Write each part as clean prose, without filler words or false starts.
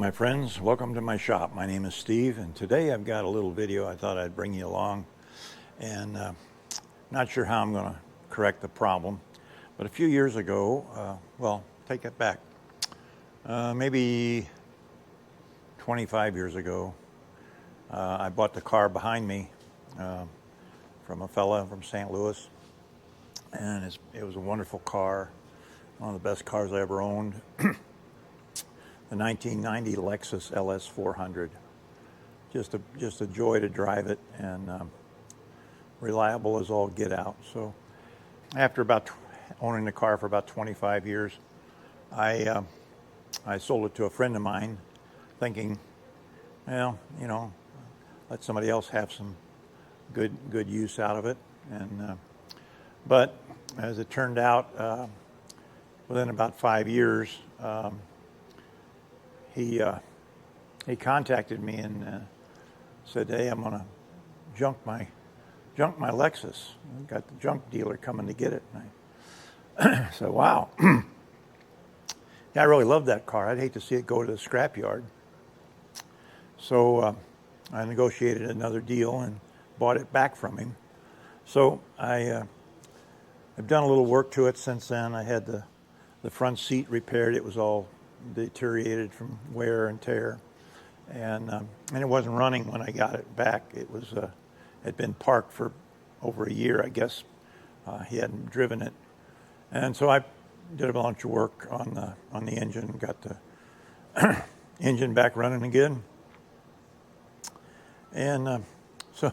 my friends, welcome to my shop. My name is Steve, and today I've got a little video I thought I'd bring you along. And not sure how I'm going to correct the problem, but a few years ago, well, take it back, maybe 25 years ago, I bought the car behind me from a fella from St. Louis, and it was a wonderful car, one of the best cars I ever owned. The 1990 Lexus LS400. Just a joy to drive it, and reliable as all get out. So after about owning the car for about 25 years, I sold it to a friend of mine, thinking, well, you know, let somebody else have some good use out of it. And but as it turned out, within about 5 years, he contacted me and said, "Hey, I'm gonna junk my Lexus. I've got the junk dealer coming to get it." And I said, "Wow, yeah, I really love that car. I'd hate to see it go to the scrapyard." So I negotiated another deal and bought it back from him. So I've done a little work to it since then. I had the front seat repaired. It was all deteriorated from wear and tear, and it wasn't running when I got it back. It was had been parked for over a year, I guess. He hadn't driven it, and so I did a bunch of work on the engine, got the engine back running again, and so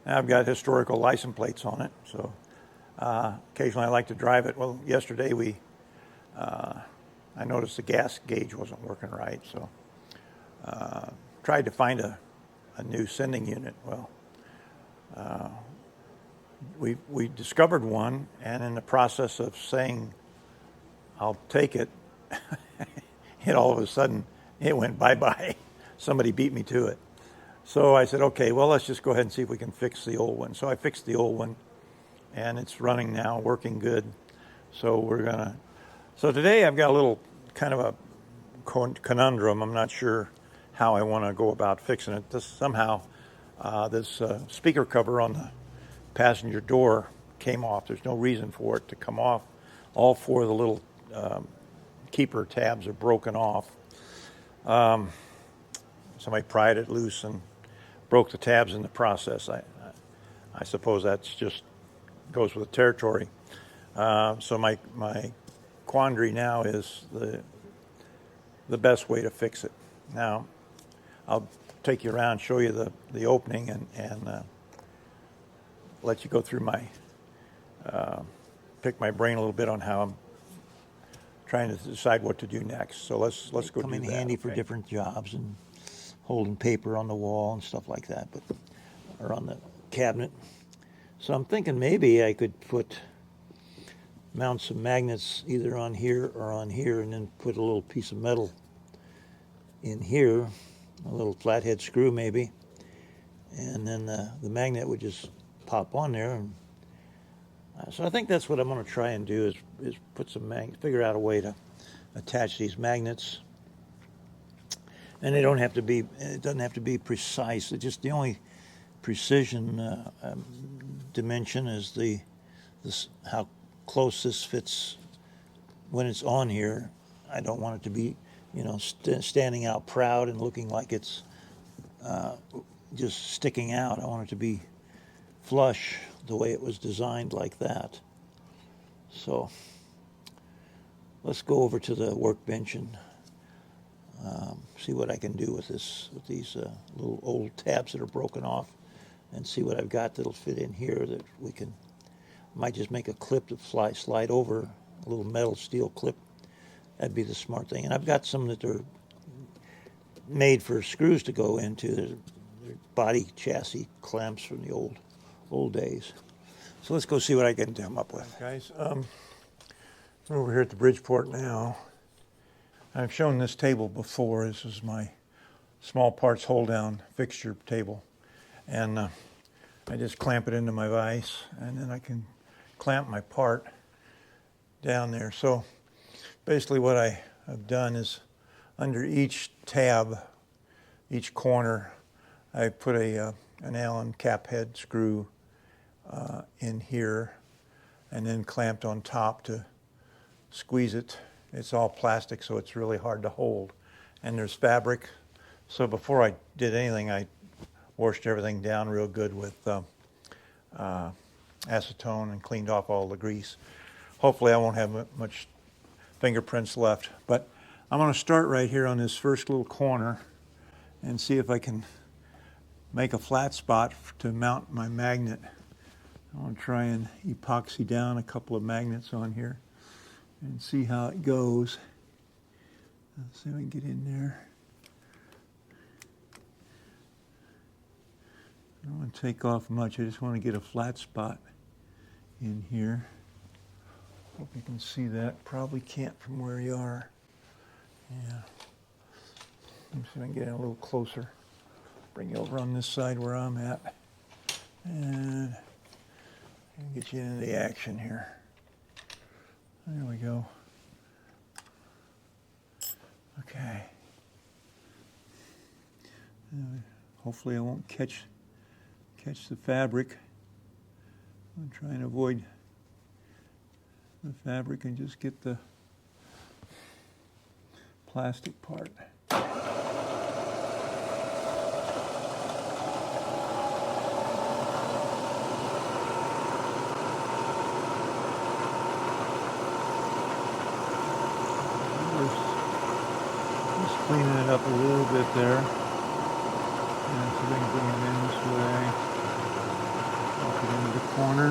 now I've got historical license plates on it. So occasionally I like to drive it. Well, yesterday I noticed the gas gauge wasn't working right, so tried to find a new sending unit. Well, we discovered one, and in the process of saying I'll take it, it all of a sudden it went bye-bye. Somebody beat me to it. So I said, okay, well, let's just go ahead and see if we can fix the old one. So I fixed the old one, and it's running now, working good. So today I've got a little kind of a conundrum. I'm not sure how I want to go about fixing it. This speaker cover on the passenger door came off. There's no reason for it to come off. All four of the little keeper tabs are broken off. Somebody pried it loose and broke the tabs in the process. I suppose that's just goes with the territory. So my quandary now is the best way to fix it. Now, I'll take you around, show you the opening, and let you go through pick my brain a little bit on how I'm trying to decide what to do next. So let's go do that. Come in handy for different jobs and holding paper on the wall and stuff like that, or on the cabinet. So I'm thinking maybe I could mount some magnets either on here or on here, and then put a little piece of metal in here, a little flathead screw maybe, and then the magnet would just pop on there. And so I think that's what I'm going to try and do is put some figure out a way to attach these magnets. And it doesn't have to be precise. It's just the only precision dimension is how close this fits when it's on here. I don't want it to be, standing out proud and looking like it's just sticking out. I want it to be flush the way it was designed, like that. So let's go over to the workbench and see what I can do with these little old tabs that are broken off, and see what I've got that'll fit in here that we can. Might just make a clip to slide over, a little metal steel clip. That'd be the smart thing. And I've got some that are made for screws to go into. They're body chassis clamps from the old days. So let's go see what I can come up with. Guys, we're over here at the Bridgeport now. I've shown this table before. This is my small parts hold-down fixture table. And I just clamp it into my vise, and then I can clamp my part down there. So basically what I have done is under each tab, each corner, I put an Allen cap head screw in here, and then clamped on top to squeeze it. It's all plastic, so it's really hard to hold. And there's fabric. So before I did anything, I washed everything down real good with acetone and cleaned off all the grease. Hopefully I won't have much fingerprints left. But I'm going to start right here on this first little corner and see if I can make a flat spot to mount my magnet. I want to try and epoxy down a couple of magnets on here and see how it goes. Let's see if I can get in there. I don't want to take off much. I just want to get a flat spot in here. Hope you can see that. Probably can't from where you are. Yeah. Let me see if I can get in a little closer. Bring you over on this side where I'm at. And get you into the action here. There we go. Okay. Hopefully I won't catch the fabric. I'm trying to avoid the fabric and just get the plastic part. Just cleaning it up a little bit there. And so we can bring it in this way. Walk it into the corner.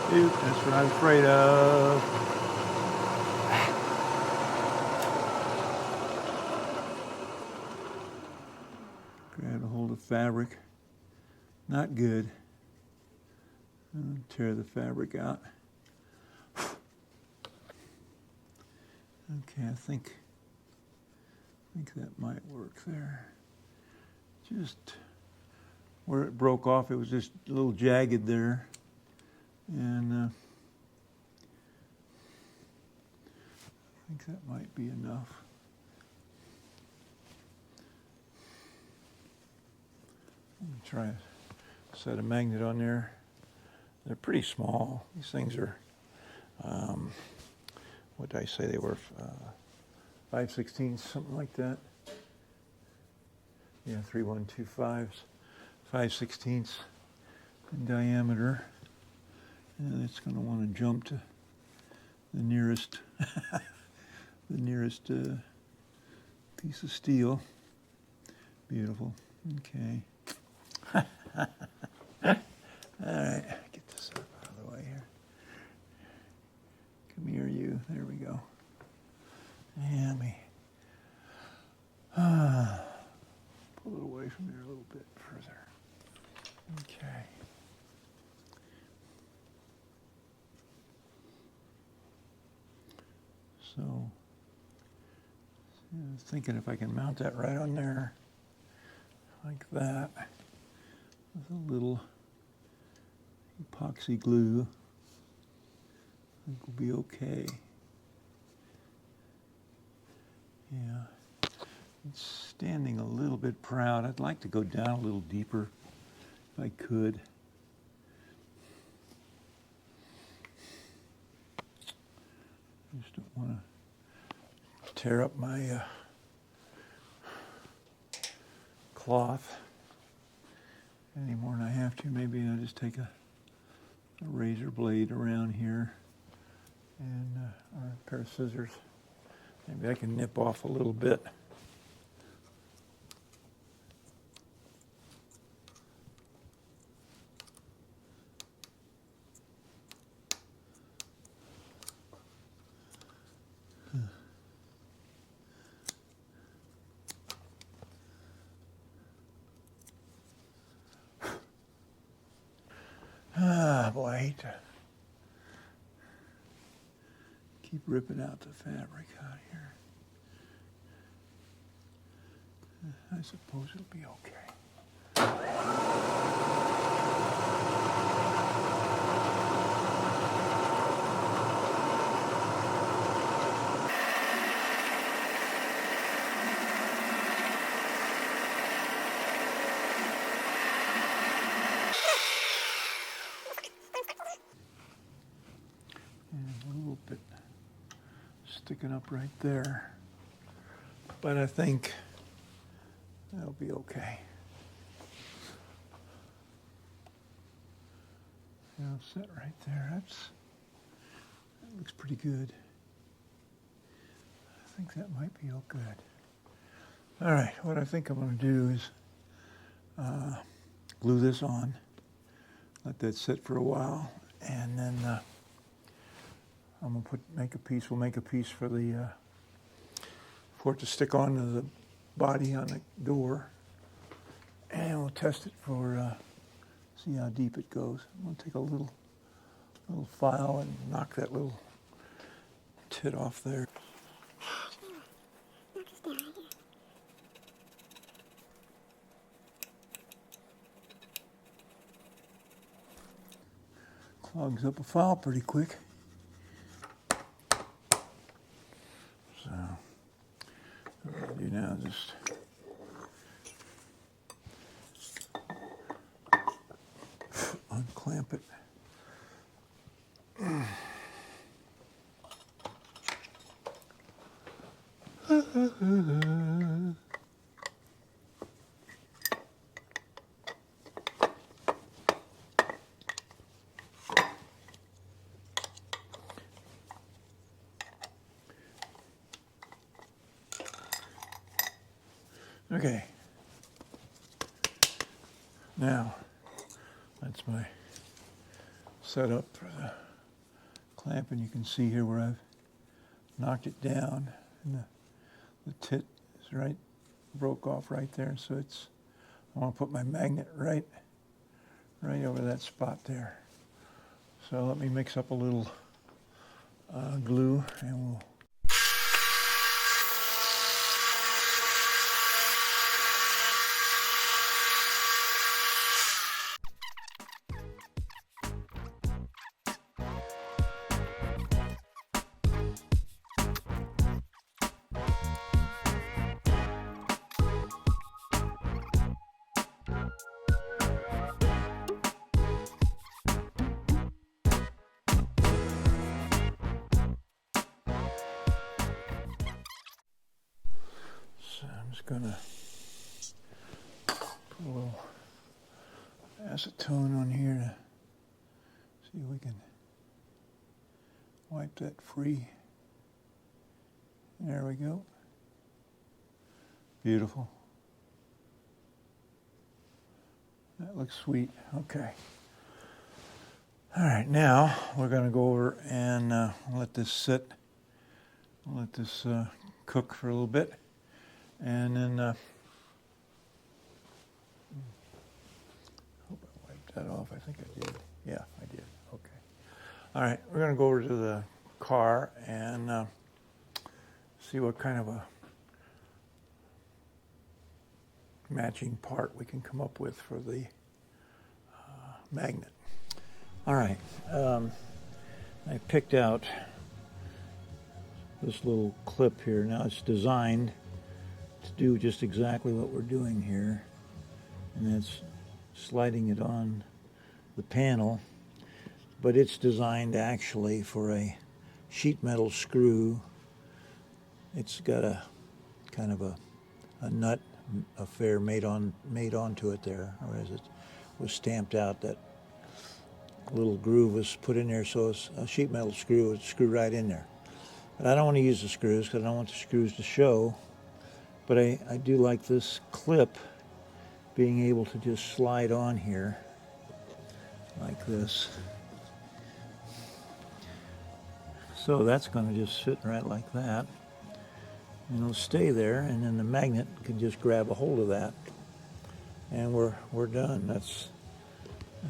Dude, that's what I'm afraid of. Grab a hold of fabric. Not good. Tear the fabric out. Okay, I think that might work there. Just where it broke off, it was just a little jagged there. And I think that might be enough. Let me try a set a magnet on there. They're pretty small. These things are, what did I say they were? 5/16, something like that. Yeah, 3/125s, 5/16 in diameter. And it's going to want to jump to the nearest, piece of steel. Beautiful. Okay. All right, get this out of the way here. Come here, you. There we go. Yeah, let me pull it away from there a little bit further. Okay. So, I was thinking if I can mount that right on there, like that, with a little epoxy glue, I think we'll be okay. Yeah, it's standing a little bit proud. I'd like to go down a little deeper if I could. I just don't want to tear up my cloth any more than I have to. Maybe I'll just take a razor blade around here and or a pair of scissors. Maybe I can nip off a little bit. Ah, boy, I hate to keep ripping out the fabric out here. I suppose it'll be okay. sticking up right there. But I think that'll be okay. You know, sit right there. That looks pretty good. I think that might be all good. All right, what I think I'm going to do is glue this on, let that sit for a while, and then I'm going to make a piece. We'll make a piece for the for it to stick onto the body on the door, and we'll test it for see how deep it goes. I'm going to take a little file and knock that little tit off there. Clogs up a file pretty quick. So what I'll do now is just unclamp it. Okay. Now, that's my setup for the clamp, and you can see here where I've knocked it down, and the tit is broke off right there. So I want to put my magnet right over that spot there. So let me mix up a little glue, and we'll. I'm just gonna put a little acetone on here to see if we can wipe that free. There we go. Beautiful. That looks sweet. Okay. All right, now we're gonna go over and let this sit. Let this cook for a little bit. And then, hope I wiped that off. I think I did. Yeah, I did. Okay. All right, we're going to go over to the car and see what kind of a matching part we can come up with for the magnet. All right, I picked out this little clip here. Now it's designed to do just exactly what we're doing here, and that's sliding it on the panel, but it's designed actually for a sheet metal screw. It's got a kind of a nut affair made onto it there, or as it was stamped out, that little groove was put in there, so it's a sheet metal screw would screw right in there. But I don't want to use the screws because I don't want the screws to show. But I do like this clip being able to just slide on here like this. So that's going to just fit right like that. And it'll stay there, and then the magnet can just grab a hold of that. And we're done. I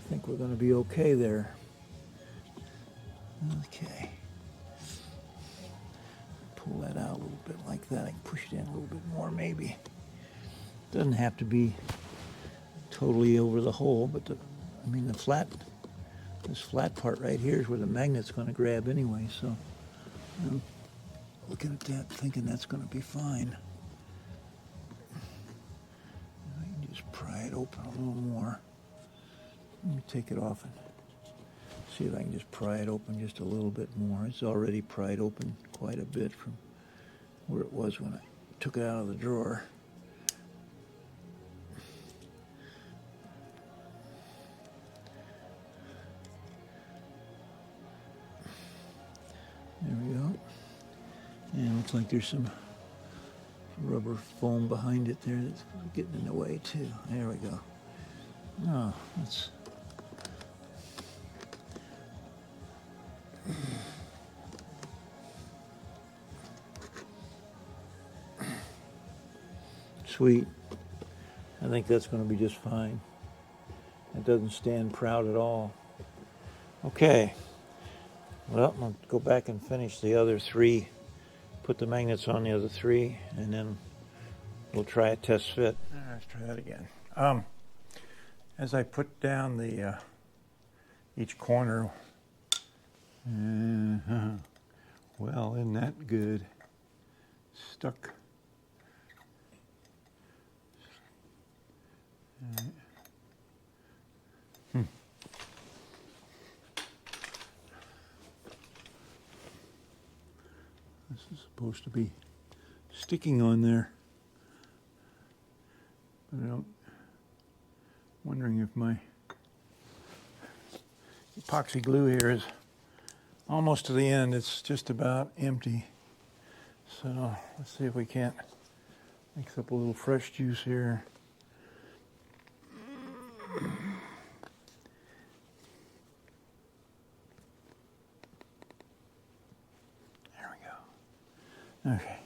think we're going to be okay there. Okay. Pull that out a little bit like that. I can push it in a little bit more maybe. Doesn't have to be totally over the hole, but this flat part right here is where the magnet's going to grab anyway, so I'm looking at that thinking that's going to be fine. I can just pry it open a little more. Let me take it off and See if I can just pry it open just a little bit more. It's already pried open quite a bit from where it was when I took it out of the drawer. There we go. And it looks like there's some rubber foam behind it there that's getting in the way too. There we go. Oh, that's... Sweet. I think that's going to be just fine. It doesn't stand proud at all. Okay. Well, I'll go back and finish the other three. Put the magnets on the other three, and then we'll try a test fit. Let's try that again. As I put down the each corner, well, isn't that good? Stuck. This is supposed to be sticking on there, but I'm wondering if my epoxy glue here is almost to the end. It's just about empty. So let's see if we can't mix up a little fresh juice here. Okay,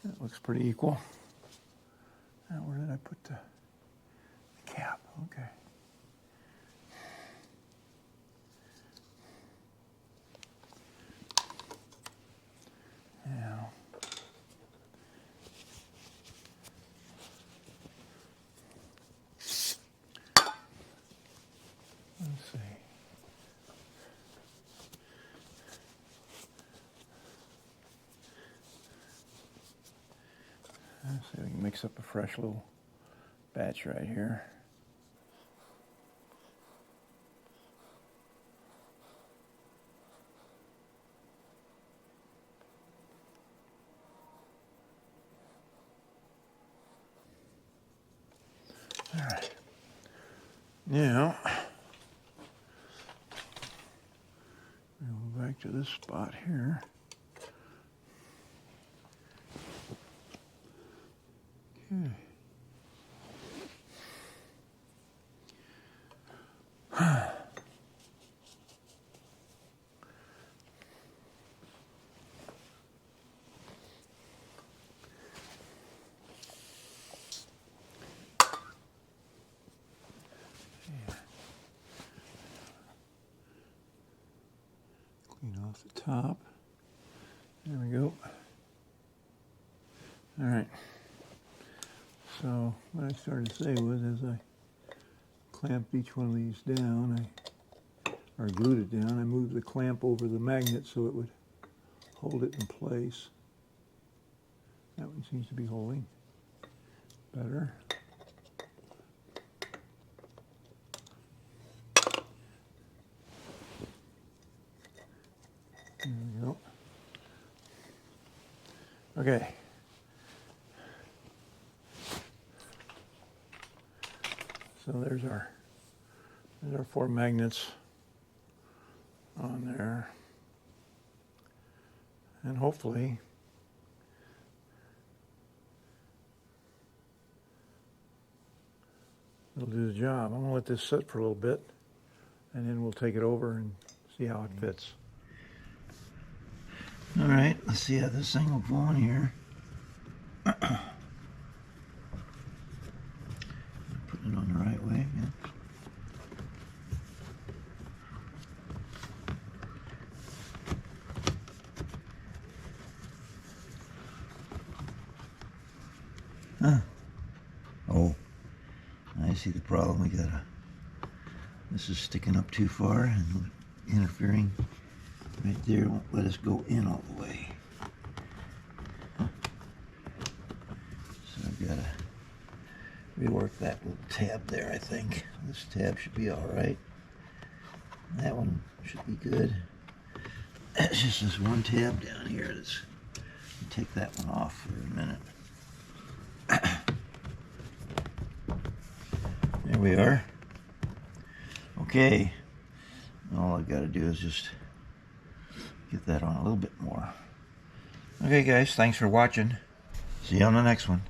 that looks pretty equal. Now, where did I put the cap? Okay. Now, let's see. Let's see if we can mix up a fresh little batch right here. All right. Now, we'll go back to this spot here. Okay. Clean off the top. There we go. All right. So what I started to say was, as I clamped each one of these down, or glued it down, I moved the clamp over the magnet so it would hold it in place. That one seems to be holding better. There we go. Okay. So there's our 4 magnets on there, and hopefully it'll do the job. I'm going to let this sit for a little bit, and then we'll take it over and see how it fits. All right, let's see how this thing will go on here. Putting it on the right way again. Oh, I see the problem. This is sticking up too far and interfering right there. Won't let us go in all the way. So I've got to rework that little tab there, I think. This tab should be all right. That one should be good. It's just this one tab down here. Take that one off for a minute. There we are. Okay. All I've got to do is just get that on a little bit more. Okay guys, thanks for watching. See you on the next one.